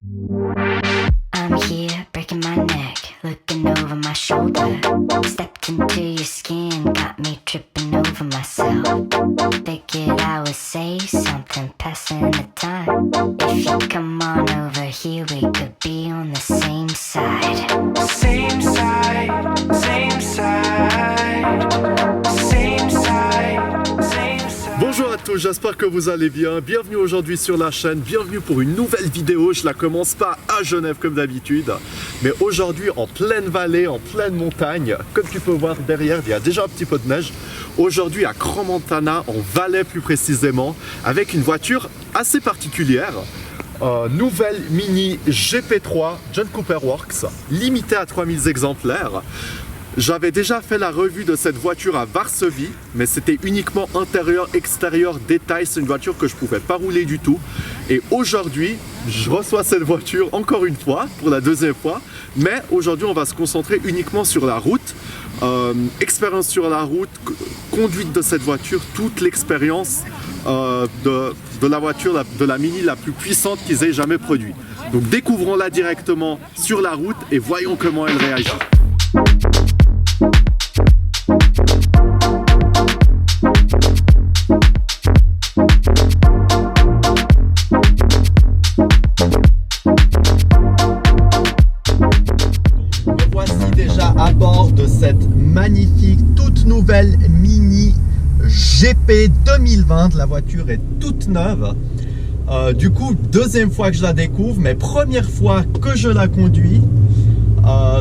I'm here breaking my neck, looking over my shoulder. Stepped into your skin, got me tripping over myself. Figured I would say something, passing the time. If you come on over here, we could be on the same side. Same side, same side, same side, same side. Bonjour à tous, j'espère que vous allez bien. Bienvenue aujourd'hui sur la chaîne, bienvenue pour une nouvelle vidéo. Je la commence pas à Genève comme d'habitude, mais aujourd'hui en pleine vallée, en pleine montagne. Comme tu peux voir derrière, il y a déjà un petit peu de neige. Aujourd'hui à Crans-Montana, en Valais plus précisément, avec une voiture assez particulière. Nouvelle Mini GP3 John Cooper Works, limitée à 3000 exemplaires. J'avais déjà fait la revue de cette voiture à Varsovie, mais c'était uniquement intérieur, extérieur, détail. C'est une voiture que je ne pouvais pas rouler du tout. Et aujourd'hui, je reçois cette voiture encore une fois, pour la deuxième fois. Mais aujourd'hui, on va se concentrer uniquement sur la route. Expérience sur la route, conduite de cette voiture, toute l'expérience de la voiture, de la Mini la plus puissante qu'ils aient jamais produite. Donc découvrons-la directement sur la route et voyons comment elle réagit. À bord de cette magnifique toute nouvelle Mini GP 2020. La voiture est toute neuve. Du coup, deuxième fois que je la découvre, mais première fois que je la conduis.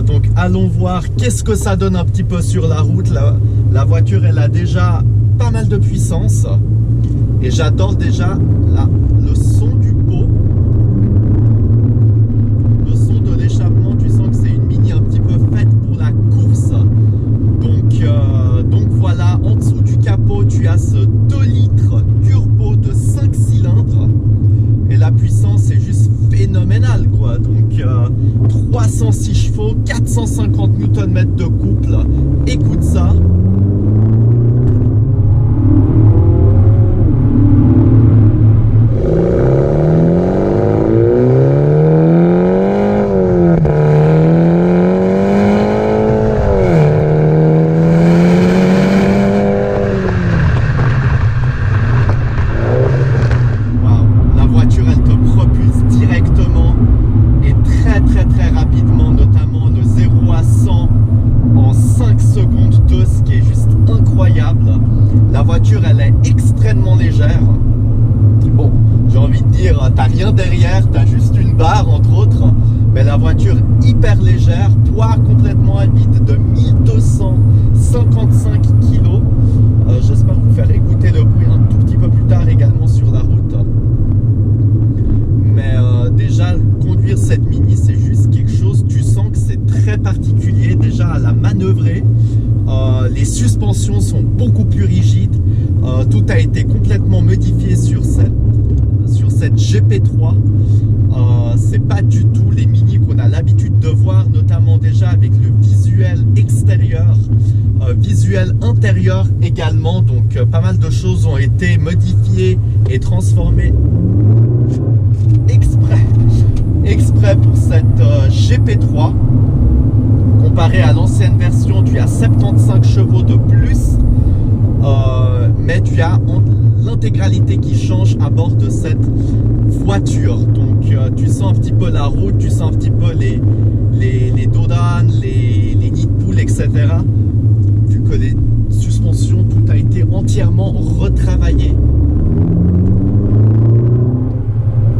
Donc allons voir qu'est-ce que ça donne un petit peu sur la route. La voiture, elle a déjà pas mal de puissance. Et j'adore déjà le son du pot. Le son de l'échappement, tu sens que c'est une Mini un petit peu faite pour la course. Donc voilà, en dessous du capot, tu as ce 2 litres turbo de 5 cylindres. Et la puissance est juste phénoménale, quoi. Donc 306 chevaux, 450 Nm de couple. Écoute ça. La voiture, elle est extrêmement légère. Bon, j'ai envie de dire, t'as rien derrière, t'as juste une barre entre autres. Mais la voiture hyper légère, poids complètement à vide de 1255 kg. J'espère vous faire écouter le bruit un tout petit peu plus tard également sur la route. Mais déjà, conduire cette Mini, c'est juste quelque chose, tu sens que c'est très particulier déjà à la manœuvrer. Les suspensions sont beaucoup plus rigides. Tout a été complètement modifié sur cette GP3. C'est pas du tout les Mini qu'on a l'habitude de voir, notamment déjà avec le visuel extérieur, visuel intérieur également. Donc pas mal de choses ont été modifiées et transformées exprès pour cette GP3. Comparé à l'ancienne version, tu as 75 chevaux de plus, mais tu as l'intégralité qui change à bord de cette voiture. Donc tu sens un petit peu la route, tu sens un petit peu les dodanes, les nids de poules, etc. Vu que les suspensions, tout a été entièrement retravaillé.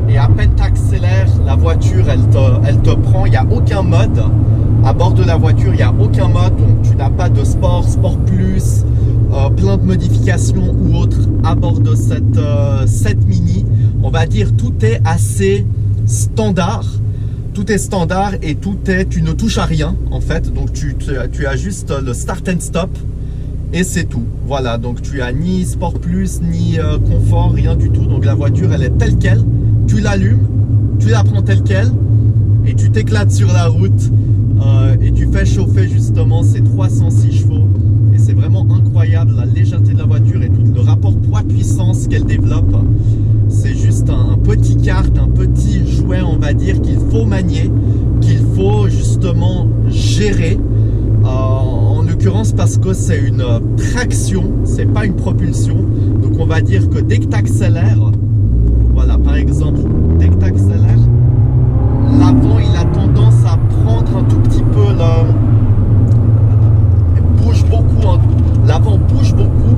Et à peine tu accélères, la voiture, elle te prend, il n'y a aucun mode. À bord de la voiture, il n'y a aucun mode, donc tu n'as pas de sport, sport plus, plein de modifications ou autres à bord de cette Mini. On va dire tout est assez standard. Tout est standard et tu ne touches à rien en fait. Donc tu as juste le start and stop et c'est tout. Voilà, donc tu as ni sport plus, ni confort, rien du tout. Donc la voiture, elle est telle qu'elle. Tu l'allumes, tu la prends telle qu'elle et tu t'éclates sur la route. Et tu fais chauffer justement ces 306 chevaux et c'est vraiment incroyable la légèreté de la voiture et tout le rapport poids-puissance qu'elle développe. C'est juste un petit kart, un petit jouet, on va dire, qu'il faut manier, qu'il faut justement gérer. En l'occurrence parce que c'est une traction, c'est pas une propulsion. Donc on va dire que dès que tu accélères, voilà, par exemple, dès que tu accélères, l'avant il a tendance à prendre un tout petit peu bouge beaucoup, l'avant bouge beaucoup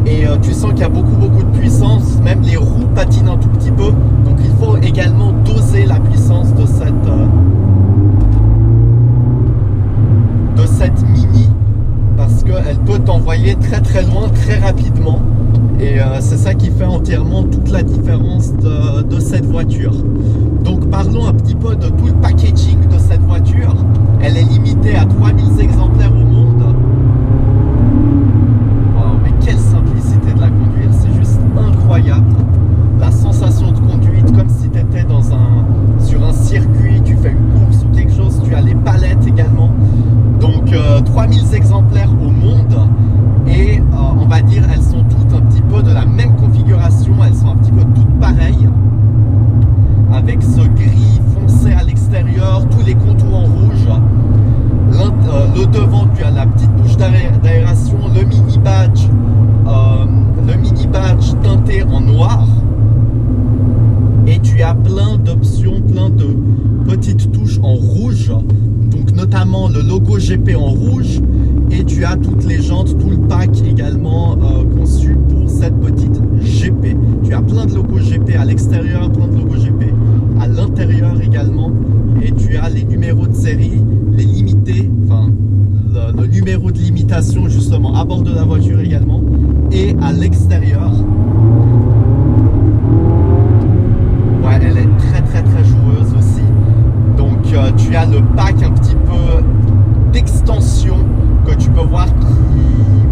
et tu sens qu'il y a beaucoup de puissance, même les roues patinent un tout petit peu, donc il faut également doser la puissance de cette mini, parce qu'elle peut t'envoyer très loin très rapidement, et c'est ça qui fait entièrement toute la différence de cette voiture. Donc parlons un petit peu de tout le packaging de cette voiture. Elle est limitée à 3000 exemplaires au monde. Wow, mais quelle simplicité de la conduire, c'est juste incroyable. La sensation de conduite, comme si tu étais sur un circuit, tu fais une course ou quelque chose, tu as les palettes également. Donc 3000 exemplaires au monde, et on va dire elles sont toutes un petit peu de la même configuration, elles sont un petit peu toutes pareilles, avec ce gris foncé à l'extérieur, tous les contours en rouge. Le devant, tu as la petite bouche d'aération, le mini badge teinté en noir, et tu as plein d'options, plein de petites touches en rouge, donc notamment le logo GP en rouge, et tu as toutes les jantes, tout le pack également conçu pour cette petite GP. Tu as plein de logos GP à l'extérieur, plein de logos GP à l'intérieur également, et tu as les numéros de série, les limités, enfin le numéro de limitation justement à bord de la voiture également, et à l'extérieur. Ouais, elle est très joueuse aussi. Donc tu as le pack un petit peu d'extension que tu peux voir,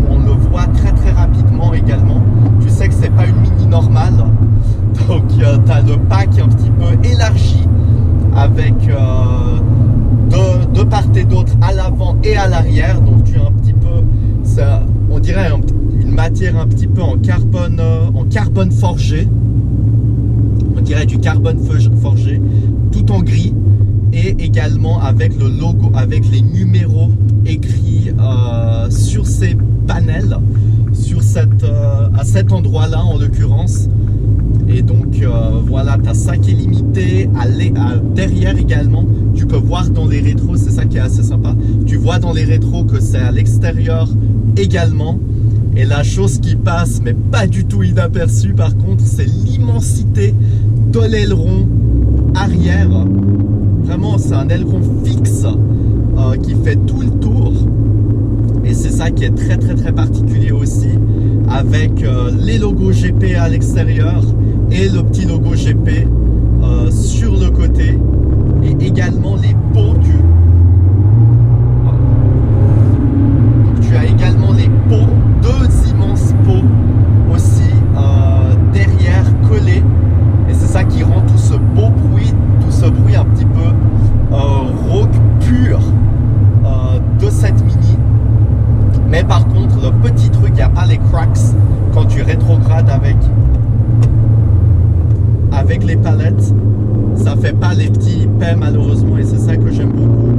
on le voit très rapidement également. Tu sais que c'est pas une mini normale, donc tu as le pack un petit peu élargi avec de part et d'autre à l'avant et à l'arrière. Donc tu as un petit peu, ça, on dirait une matière un petit peu en carbone forgé. On dirait du carbone forgé, tout en gris, et également avec le logo, avec les numéros écrits sur ces panels, à cet endroit-là en l'occurrence. Et donc voilà, tu as ça qui est limité. Derrière également, tu peux voir dans les rétros, c'est ça qui est assez sympa. Tu vois dans les rétros que c'est à l'extérieur également. Et la chose qui passe, mais pas du tout inaperçue par contre, c'est l'immensité de l'aileron arrière. Vraiment, c'est un aileron fixe qui fait tout le tour. Et c'est ça qui est très particulier aussi, avec les logos GP à l'extérieur et le petit logo GP sur le côté, et également les pots Donc tu as également les pots, deux immenses pots aussi derrière collés, et c'est ça qui rend tout ce beau bruit, un petit peu rock pur de cette mini. Mais par contre, le petit truc, il n'y a pas les cracks quand tu rétrogrades avec les palettes. Ça fait pas les petits pets malheureusement, et c'est ça que j'aime beaucoup.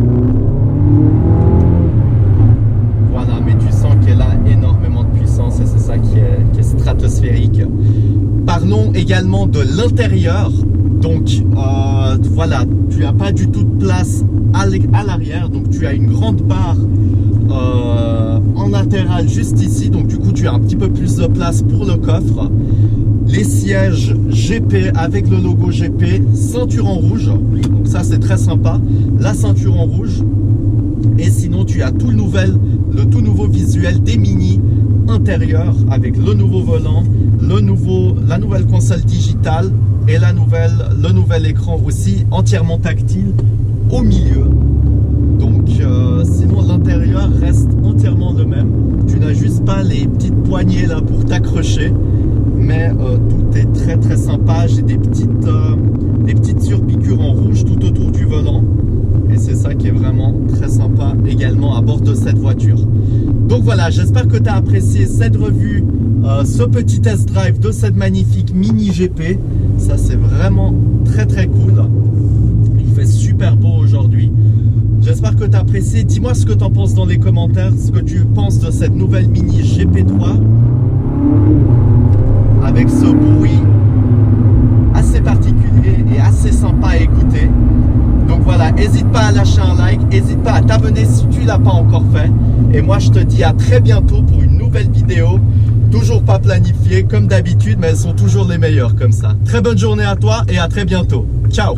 Voilà, mais tu sens qu'elle a énormément de puissance, et c'est ça qui est stratosphérique. Parlons également de l'intérieur. Donc voilà, tu n'as pas du tout de place à l'arrière, donc tu as une grande barre en latéral juste ici, donc du coup tu as un petit peu plus de place pour le coffre. Les sièges GP avec le logo GP, ceinture en rouge, donc ça c'est très sympa, la ceinture en rouge. Et sinon tu as le tout nouveau visuel des mini intérieurs, avec le nouveau volant, la nouvelle console digitale, et le nouvel écran aussi entièrement tactile au milieu. Donc sinon l'intérieur reste entièrement le même. Tu n'as juste pas les petites poignées là pour t'accrocher, mais tout est très sympa. J'ai des petites surpiqûres en rouge tout autour du volant, et c'est ça qui est vraiment très sympa également à bord de cette voiture. Donc voilà, j'espère que tu as apprécié cette revue ce petit test drive de cette magnifique Mini GP. Ça c'est vraiment très cool. Il fait super beau aujourd'hui. J'espère que tu as apprécié. Dis-moi ce que tu en penses dans les commentaires, ce que tu penses de cette nouvelle Mini GP3 avec ce bruit assez particulier et assez sympa à écouter. Donc voilà, n'hésite pas à lâcher un like, n'hésite pas à t'abonner si tu ne l'as pas encore fait. Et moi je te dis à très bientôt pour une nouvelle vidéo. Toujours pas planifiée comme d'habitude, mais elles sont toujours les meilleures comme ça. Très bonne journée à toi et à très bientôt. Ciao!